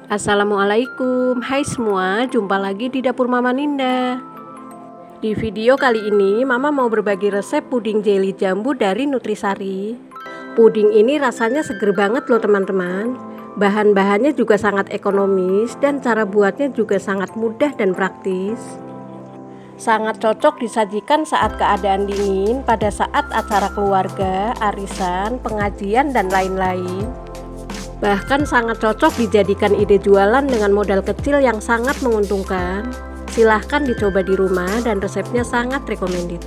Assalamualaikum, hai semua, jumpa lagi di dapur Mama Ninda. Di video kali ini Mama mau berbagi resep puding jelly jambu dari Nutrisari. Puding ini rasanya seger banget loh teman-teman. Bahan-bahannya juga sangat ekonomis dan cara buatnya juga sangat mudah dan praktis. Sangat cocok disajikan saat keadaan dingin, pada saat acara keluarga, arisan, pengajian, dan lain-lain. Bahkan sangat cocok dijadikan ide jualan dengan modal kecil yang sangat menguntungkan. Silahkan dicoba di rumah dan resepnya sangat recommended.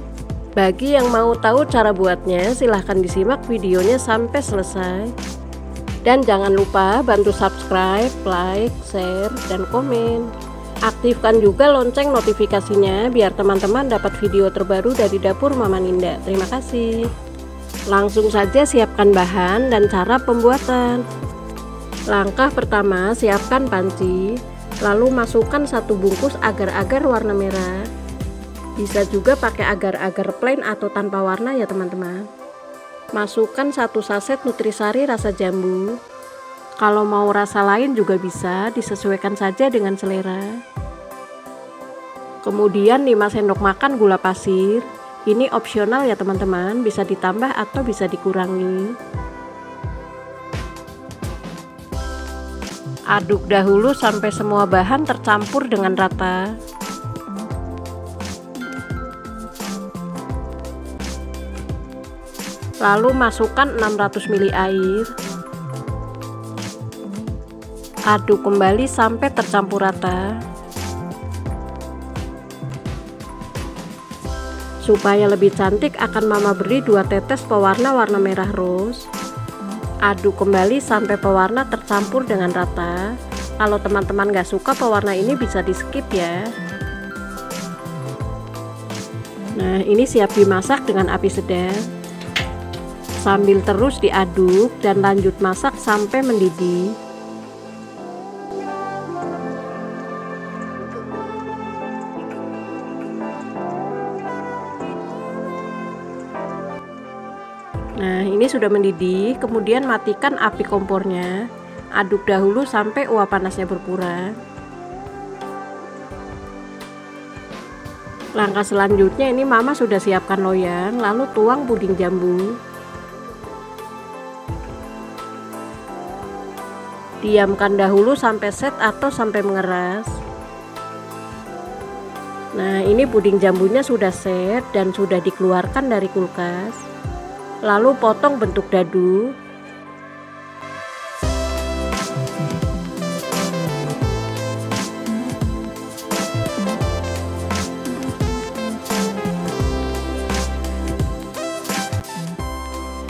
Bagi yang mau tahu cara buatnya, silahkan disimak videonya sampai selesai. Dan jangan lupa bantu subscribe, like, share, dan komen. Aktifkan juga lonceng notifikasinya biar teman-teman dapat video terbaru dari dapur Mama Ninda. Terima kasih. Langsung saja siapkan bahan dan cara pembuatan. Langkah pertama, siapkan panci, lalu masukkan 1 bungkus agar-agar warna merah. Bisa juga pakai agar-agar plain atau tanpa warna ya teman-teman. Masukkan 1 saset Nutrisari rasa jambu. Kalau mau rasa lain juga bisa, disesuaikan saja dengan selera. Kemudian 5 sendok makan gula pasir. Ini opsional ya teman-teman, bisa ditambah atau bisa dikurangi. Aduk dahulu sampai semua bahan tercampur dengan rata. Lalu masukkan 600 ml air. Aduk kembali sampai tercampur rata. Supaya lebih cantik akan Mama beri 2 tetes pewarna warna merah rose. Aduk kembali sampai pewarna tercampur dengan rata. Kalau teman-teman gak suka pewarna ini bisa di skip ya. Nah, ini siap dimasak dengan api sedang. Sambil terus diaduk dan lanjut masak sampai mendidih. Nah, ini sudah mendidih, kemudian matikan api kompornya. Aduk dahulu sampai uap panasnya berkurang. Langkah selanjutnya ini Mama sudah siapkan loyang, lalu tuang puding jambu. Diamkan dahulu sampai set atau sampai mengeras. Nah, ini puding jambunya sudah set dan sudah dikeluarkan dari kulkas. Lalu potong bentuk dadu.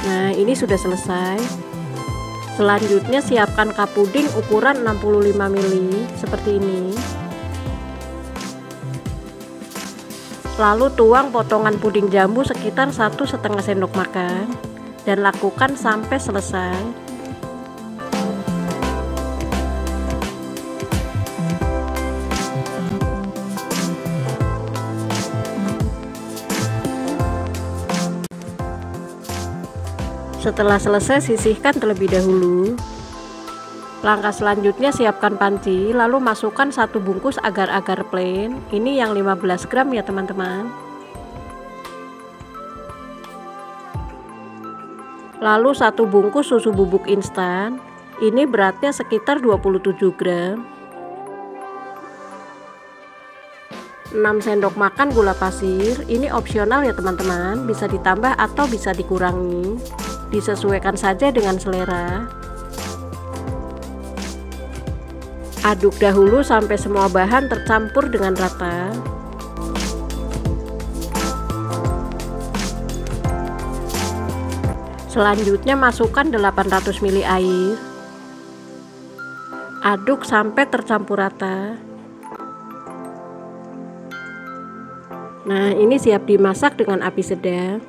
Nah, ini sudah selesai. Selanjutnya siapkan cup puding ukuran 65 ml seperti ini. Lalu tuang potongan puding jambu sekitar 1,5 sendok makan dan lakukan sampai selesai. Setelah selesai, sisihkan terlebih dahulu. Langkah selanjutnya siapkan panci, lalu masukkan 1 bungkus agar-agar plain. Ini yang 15 gram ya teman-teman. Lalu 1 bungkus susu bubuk instan. Ini beratnya sekitar 27 gram. 6 sendok makan gula pasir. Ini opsional ya teman-teman, bisa ditambah atau bisa dikurangi. Disesuaikan saja dengan selera. Aduk dahulu sampai semua bahan tercampur dengan rata. Selanjutnya masukkan 800 ml air. Aduk sampai tercampur rata. Nah, ini siap dimasak dengan api sedang.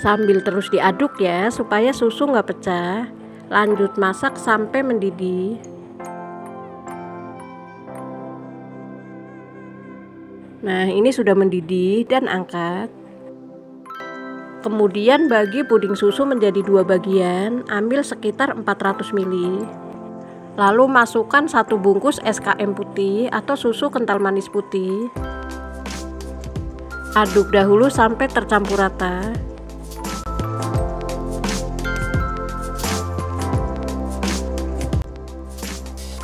Sambil terus diaduk ya, supaya susu nggak pecah. Lanjut masak sampai mendidih. Nah, ini sudah mendidih dan angkat. Kemudian bagi puding susu menjadi 2 bagian, ambil sekitar 400 ml. Lalu masukkan 1 bungkus SKM putih atau susu kental manis putih. Aduk dahulu sampai tercampur rata.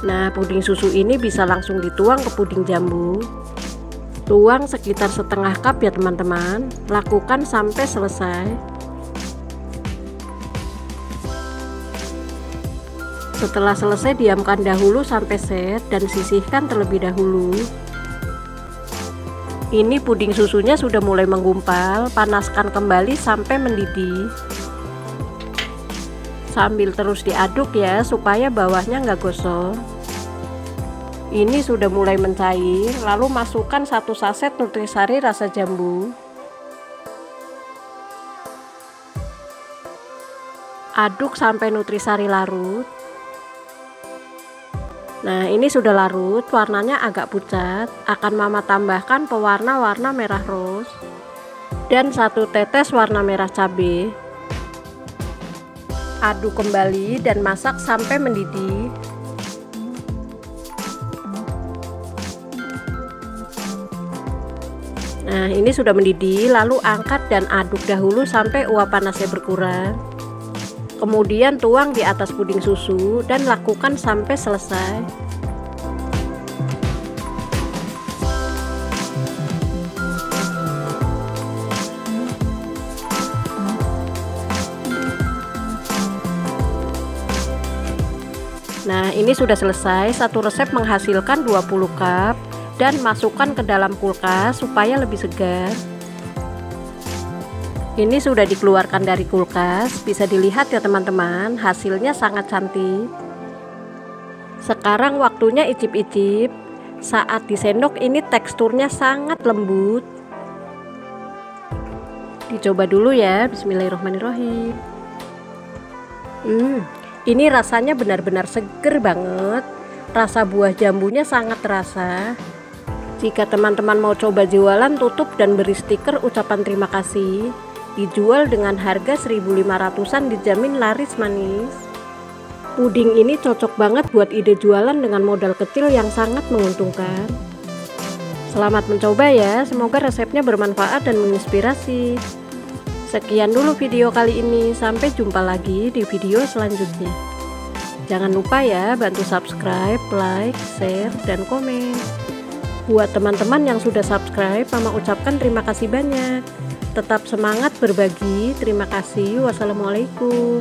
Nah, puding susu ini bisa langsung dituang ke puding jambu. Tuang sekitar setengah cup ya teman-teman. Lakukan sampai selesai. Setelah selesai, diamkan dahulu sampai set dan sisihkan terlebih dahulu. Ini puding susunya sudah mulai menggumpal. Panaskan kembali sampai mendidih. Sambil terus diaduk ya, supaya bawahnya nggak gosong. Ini sudah mulai mencair, lalu masukkan 1 saset nutrisari rasa jambu. Aduk sampai nutrisari larut. Nah, ini sudah larut, warnanya agak pucat. Akan mama tambahkan pewarna warna merah rose dan 1 tetes warna merah cabai. Aduk kembali dan masak sampai mendidih. Nah, ini sudah mendidih, lalu angkat dan aduk dahulu sampai uap panasnya berkurang. Kemudian tuang di atas puding susu dan lakukan sampai selesai. Nah, ini sudah selesai. Satu resep menghasilkan 20 cup dan masukkan ke dalam kulkas supaya lebih segar. Ini sudah dikeluarkan dari kulkas, bisa dilihat ya teman-teman, hasilnya sangat cantik. Sekarang waktunya icip-icip. Saat disendok ini teksturnya sangat lembut. Dicoba dulu ya, bismillahirrahmanirrahim. Ini rasanya benar-benar seger banget. Rasa buah jambunya sangat terasa. Jika teman-teman mau coba jualan, tutup dan beri stiker ucapan terima kasih. Dijual dengan harga 1.500-an, dijamin laris manis. Puding ini cocok banget buat ide jualan dengan modal kecil yang sangat menguntungkan. Selamat mencoba ya, semoga resepnya bermanfaat dan menginspirasi. Sekian dulu video kali ini, sampai jumpa lagi di video selanjutnya. Jangan lupa ya, bantu subscribe, like, share, dan komen. Buat teman-teman yang sudah subscribe, mama ucapkan terima kasih banyak. Tetap semangat berbagi. Terima kasih. Wassalamualaikum.